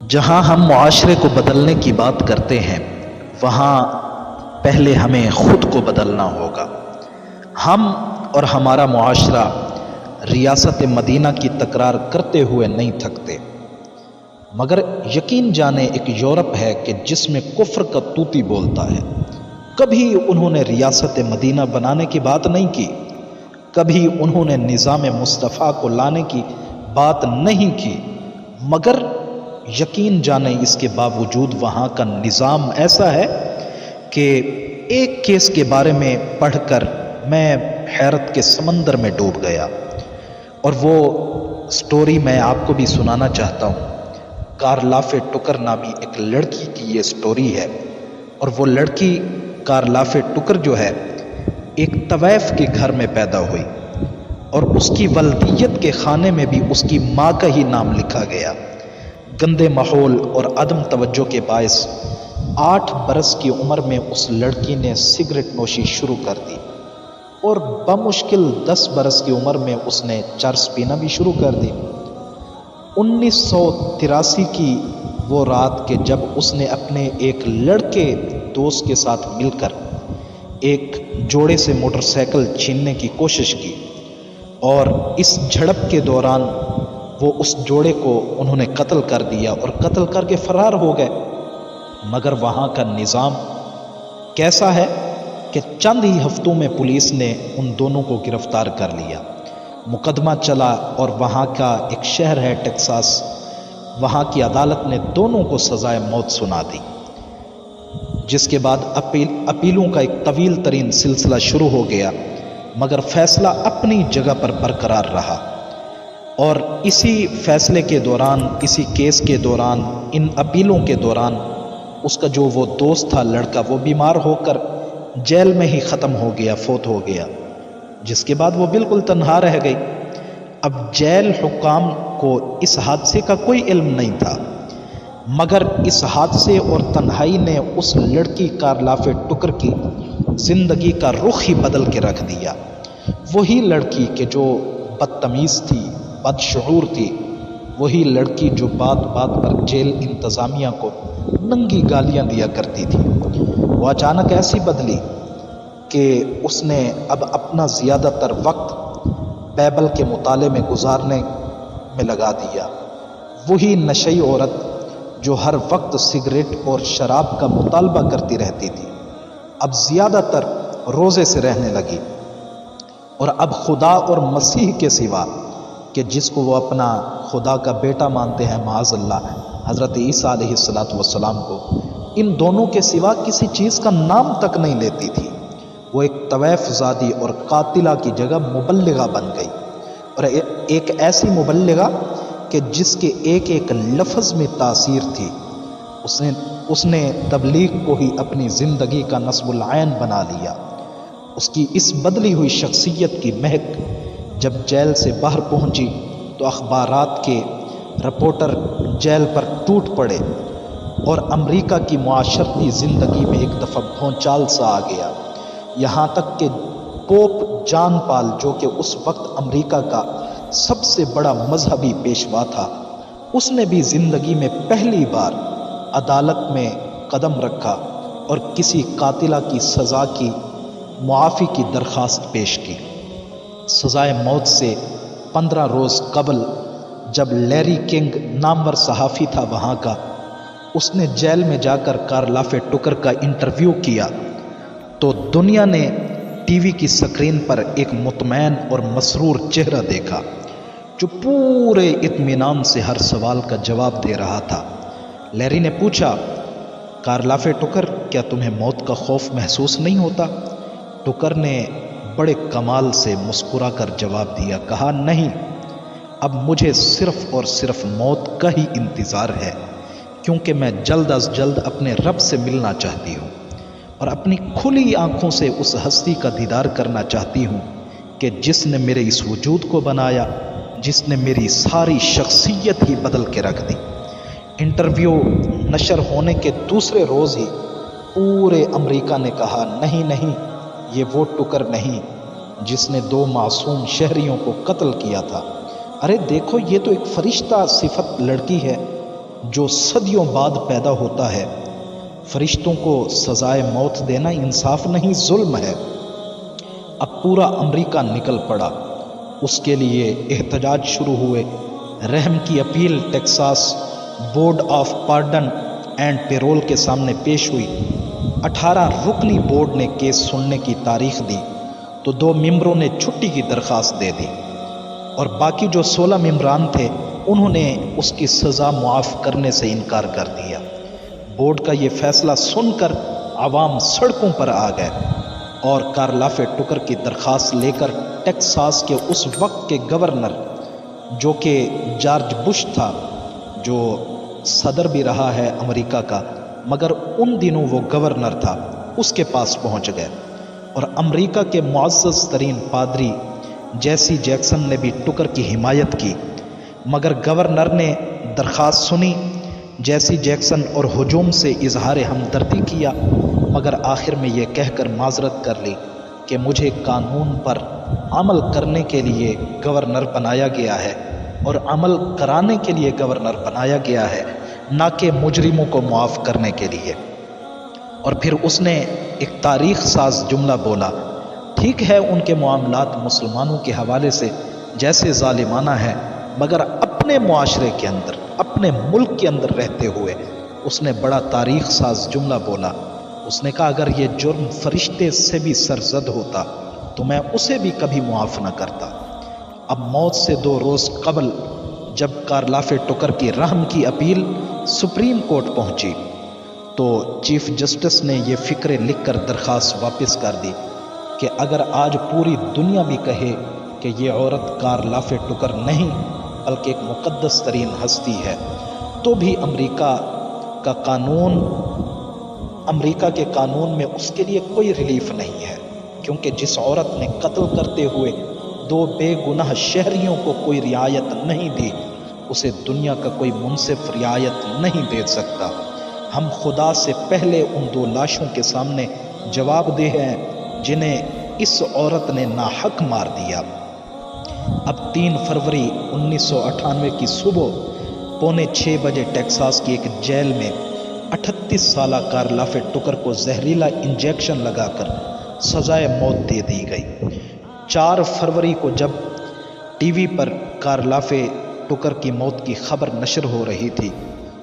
جہاں ہم معاشرے کو بدلنے کی بات کرتے ہیں وہاں پہلے ہمیں خود کو بدلنا ہوگا۔ ہم اور ہمارا معاشرہ ریاست مدینہ کی تکرار کرتے ہوئے نہیں تھکتے، مگر یقین جانے ایک یورپ ہے کہ جس میں کفر کا طوطی بولتا ہے۔ کبھی انہوں نے ریاست مدینہ بنانے کی بات نہیں کی، کبھی انہوں نے نظام مصطفیٰ کو لانے کی بات نہیں کی، مگر یقین جانیں اس کے باوجود وہاں کا نظام ایسا ہے کہ ایک کیس کے بارے میں پڑھ کر میں حیرت کے سمندر میں ڈوب گیا، اور وہ سٹوری میں آپ کو بھی سنانا چاہتا ہوں۔ کارلاف ٹکر نامی ایک لڑکی کی یہ سٹوری ہے، اور وہ لڑکی کارلاف ٹکر جو ہے ایک طویف کے گھر میں پیدا ہوئی، اور اس کی والدیت کے خانے میں بھی اس کی ماں کا ہی نام لکھا گیا۔ گندے ماحول اور عدم توجہ کے باعث 8 برس کی عمر میں اس لڑکی نے سگریٹ نوشی شروع کر دی، اور بمشکل 10 برس کی عمر میں اس نے چرس پینا بھی شروع کر دی۔ 1983 کی وہ رات کہ جب اس نے اپنے ایک لڑکے دوست کے ساتھ مل کر ایک جوڑے سے موٹر سائیکل چھیننے کی کوشش کی، اور اس جھڑپ کے دوران وہ اس جوڑے کو انہوں نے قتل کر دیا اور قتل کر کے فرار ہو گئے۔ مگر وہاں کا نظام کیسا ہے کہ چند ہی ہفتوں میں پولیس نے ان دونوں کو گرفتار کر لیا۔ مقدمہ چلا اور وہاں کا ایک شہر ہے ٹیکساس، وہاں کی عدالت نے دونوں کو سزائے موت سنا دی، جس کے بعد اپیلوں کا ایک طویل ترین سلسلہ شروع ہو گیا، مگر فیصلہ اپنی جگہ پر برقرار رہا۔ اور اسی فیصلے کے دوران، اسی کیس کے دوران، ان اپیلوں کے دوران اس کا جو وہ دوست تھا لڑکا، وہ بیمار ہو کر جیل میں ہی ختم ہو گیا، فوت ہو گیا، جس کے بعد وہ بالکل تنہا رہ گئی۔ اب جیل حکام کو اس حادثے کا کوئی علم نہیں تھا، مگر اس حادثے اور تنہائی نے اس لڑکی کارلاف ٹکر کی زندگی کا رخ ہی بدل کے رکھ دیا۔ وہی لڑکی کہ جو بدتمیز تھی، بدشعور تھی، وہی لڑکی جو بات بات پر جیل انتظامیہ کو ننگی گالیاں دیا کرتی تھی، وہ اچانک ایسی بدلی کہ اس نے اب اپنا زیادہ تر وقت بائبل کے مطالعے میں گزارنے میں لگا دیا۔ وہی نشئی عورت جو ہر وقت سگریٹ اور شراب کا مطالبہ کرتی رہتی تھی، اب زیادہ تر روزے سے رہنے لگی، اور اب خدا اور مسیح کے سوا، کہ جس کو وہ اپنا خدا کا بیٹا مانتے ہیں معاذ اللہ، حضرت عیسیٰ علیہ السلام کو، ان دونوں کے سوا کسی چیز کا نام تک نہیں لیتی تھی۔ وہ ایک طویف زادی اور قاتلہ کی جگہ مبلغہ بن گئی، اور ایک ایسی مبلغہ کہ جس کے ایک ایک لفظ میں تاثیر تھی۔ اس نے تبلیغ کو ہی اپنی زندگی کا نصب العین بنا لیا۔ اس کی اس بدلی ہوئی شخصیت کی مہک جب جیل سے باہر پہنچی تو اخبارات کے رپورٹر جیل پر ٹوٹ پڑے، اور امریکہ کی معاشرتی زندگی میں ایک دفعہ بھونچال سا آ گیا، یہاں تک کہ پوپ جان پال، جو کہ اس وقت امریکہ کا سب سے بڑا مذہبی پیشوا تھا، اس نے بھی زندگی میں پہلی بار عدالت میں قدم رکھا اور کسی قاتلہ کی سزا کی معافی کی درخواست پیش کی۔ سزائے موت سے 15 روز قبل جب لیری کنگ نامور صحافی تھا وہاں کا، اس نے جیل میں جا کر کارلاف ٹکر کا انٹرویو کیا تو دنیا نے ٹی وی کی سکرین پر ایک مطمئن اور مسرور چہرہ دیکھا جو پورے اطمینان سے ہر سوال کا جواب دے رہا تھا۔ لیری نے پوچھا، کارلاف ٹکر، کیا تمہیں موت کا خوف محسوس نہیں ہوتا؟ ٹکر نے بڑے کمال سے مسکرا کر جواب دیا، کہا، نہیں، اب مجھے صرف اور صرف موت کا ہی انتظار ہے، کیونکہ میں جلد از جلد اپنے رب سے ملنا چاہتی ہوں، اور اپنی کھلی آنکھوں سے اس ہستی کا دیدار کرنا چاہتی ہوں کہ جس نے میرے اس وجود کو بنایا، جس نے میری ساری شخصیت ہی بدل کے رکھ دی۔ انٹرویو نشر ہونے کے دوسرے روز ہی پورے امریکہ نے کہا، نہیں نہیں، یہ وہ ٹکر نہیں جس نے 2 معصوم شہریوں کو قتل کیا تھا۔ ارے دیکھو، یہ تو ایک فرشتہ صفت لڑکی ہے، جو صدیوں بعد پیدا ہوتا ہے۔ فرشتوں کو سزائے موت دینا انصاف نہیں، ظلم ہے۔ اب پورا امریکہ نکل پڑا، اس کے لیے احتجاج شروع ہوئے۔ رحم کی appeal Texas board of pardon and payroll کے سامنے پیش ہوئی۔ 18 رکنی بورڈ نے کیس سننے کی تاریخ دی تو 2 ممبروں نے چھٹی کی درخواست دے دی، اور باقی جو 16 ممبران تھے انہوں نے اس کی سزا معاف کرنے سے انکار کر دیا۔ بورڈ کا یہ فیصلہ سن کر عوام سڑکوں پر آ گئے اور کارلافے ٹکر کی درخواست لے کر ٹیکساس کے اس وقت کے گورنر، جو کہ جارج بش تھا، جو صدر بھی رہا ہے امریکہ کا مگر ان دنوں وہ گورنر تھا، اس کے پاس پہنچ گئے۔ اور امریکہ کے معزز ترین پادری جیسی جیکسن نے بھی ٹکر کی حمایت کی، مگر گورنر نے درخواست سنی۔ جیسی جیکسن اور ہجوم سے اظہار ہمدردی کیا، مگر آخر میں یہ کہہ کر معذرت کر لی کہ مجھے قانون پر عمل کرنے کے لیے گورنر بنایا گیا ہے اور عمل کرانے کے لیے گورنر بنایا گیا ہے، نہ کہ مجرموں کو معاف کرنے کے لیے۔ اور پھر اس نے ایک تاریخ ساز جملہ بولا، ٹھیک ہے ان کے معاملات مسلمانوں کے حوالے سے جیسے ظالمانہ ہیں، مگر اپنے معاشرے کے اندر، اپنے ملک کے اندر رہتے ہوئے اس نے بڑا تاریخ ساز جملہ بولا۔ اس نے کہا اگر یہ جرم فرشتے سے بھی سرزد ہوتا تو میں اسے بھی کبھی معاف نہ کرتا۔ اب موت سے 2 روز قبل جب کارلافے ٹکر کی رحم کی اپیل سپریم کورٹ پہنچی تو چیف جسٹس نے یہ فقرے لکھ کر درخواست واپس کر دی کہ اگر آج پوری دنیا بھی کہے کہ یہ عورت کارلافے ٹکر نہیں بلکہ ایک مقدس ترین ہستی ہے، تو بھی امریکہ کے قانون میں اس کے لیے کوئی ریلیف نہیں ہے، کیونکہ جس عورت نے قتل کرتے ہوئے 2 بے گناہ شہریوں کو کوئی رعایت نہیں دی، اسے دنیا کا کوئی منصف رعایت نہیں دے سکتا۔ ہم خدا سے پہلے ان 2 لاشوں کے سامنے جواب دہ ہیں جنہیں اس عورت نے ناحق مار دیا۔ اب 3 فروری 1998 کی صبح 5:45 بجے ٹیکساس کی ایک جیل میں 38 سالہ کارلافے ٹکر کو زہریلا انجیکشن لگا کر سزائے موت دے دی گئی۔ 4 فروری کو جب ٹی وی پر کارلافے ٹکر کی موت کی خبر نشر ہو رہی تھی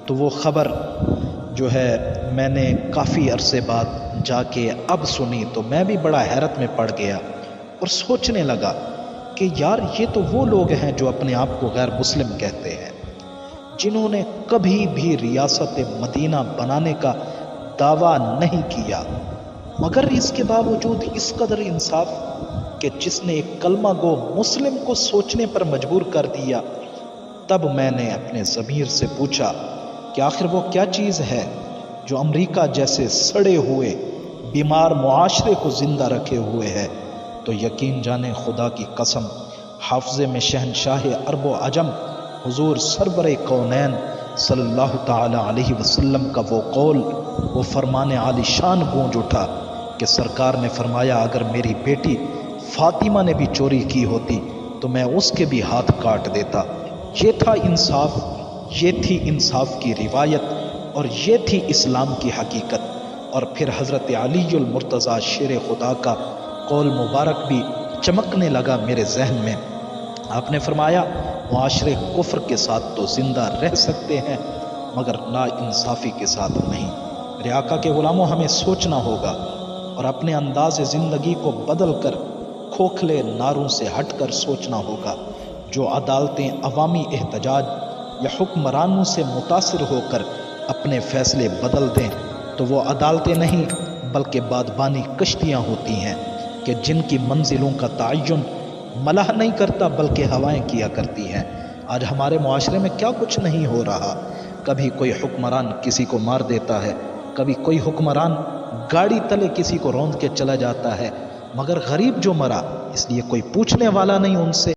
تو وہ خبر جو ہے میں نے کافی عرصے بعد جا کے اب سنی تو میں بھی بڑا حیرت میں پڑ گیا اور سوچنے لگا کہ یار یہ تو وہ لوگ ہیں جو اپنے آپ کو غیر مسلم کہتے ہیں، جنہوں نے کبھی بھی ریاست مدینہ بنانے کا دعویٰ نہیں کیا، مگر اس کے باوجود اس قدر انصاف کہ جس نے ایک کلمہ گو مسلم کو سوچنے پر مجبور کر دیا۔ تب میں نے اپنے ضمیر سے پوچھا کہ آخر وہ کیا چیز ہے جو امریکہ جیسے سڑے ہوئے بیمار معاشرے کو زندہ رکھے ہوئے ہے؟ تو یقین جانے خدا کی قسم، حافظے میں شہنشاہ عرب و عجم حضور سرور کونین صلی اللہ تعالی علیہ وسلم کا وہ قول، وہ فرمان عالی شان گونج اٹھا کہ سرکار نے فرمایا اگر میری بیٹی فاطمہ نے بھی چوری کی ہوتی تو میں اس کے بھی ہاتھ کاٹ دیتا۔ یہ تھا انصاف، یہ تھی انصاف کی روایت اور یہ تھی اسلام کی حقیقت۔ اور پھر حضرت علی المرتضیٰ شیر خدا کا قول مبارک بھی چمکنے لگا میرے ذہن میں۔ آپ نے فرمایا معاشرے کفر کے ساتھ تو زندہ رہ سکتے ہیں مگر نا انصافی کے ساتھ نہیں۔ میرے آقا کے غلاموں، ہمیں سوچنا ہوگا اور اپنے انداز زندگی کو بدل کر کھوکھلے نعروں سے ہٹ کر سوچنا ہوگا۔ جو عدالتیں عوامی احتجاج یا حکمرانوں سے متاثر ہو کر اپنے فیصلے بدل دیں تو وہ عدالتیں نہیں بلکہ بادبانی کشتیاں ہوتی ہیں کہ جن کی منزلوں کا تعین ملاح نہیں کرتا بلکہ ہوائیں کیا کرتی ہیں۔ آج ہمارے معاشرے میں کیا کچھ نہیں ہو رہا، کبھی کوئی حکمران کسی کو مار دیتا ہے، کبھی کوئی حکمران گاڑی تلے کسی کو روند کے چلا جاتا ہے، مگر غریب جو مرا اس لیے کوئی پوچھنے والا نہیں ان سے۔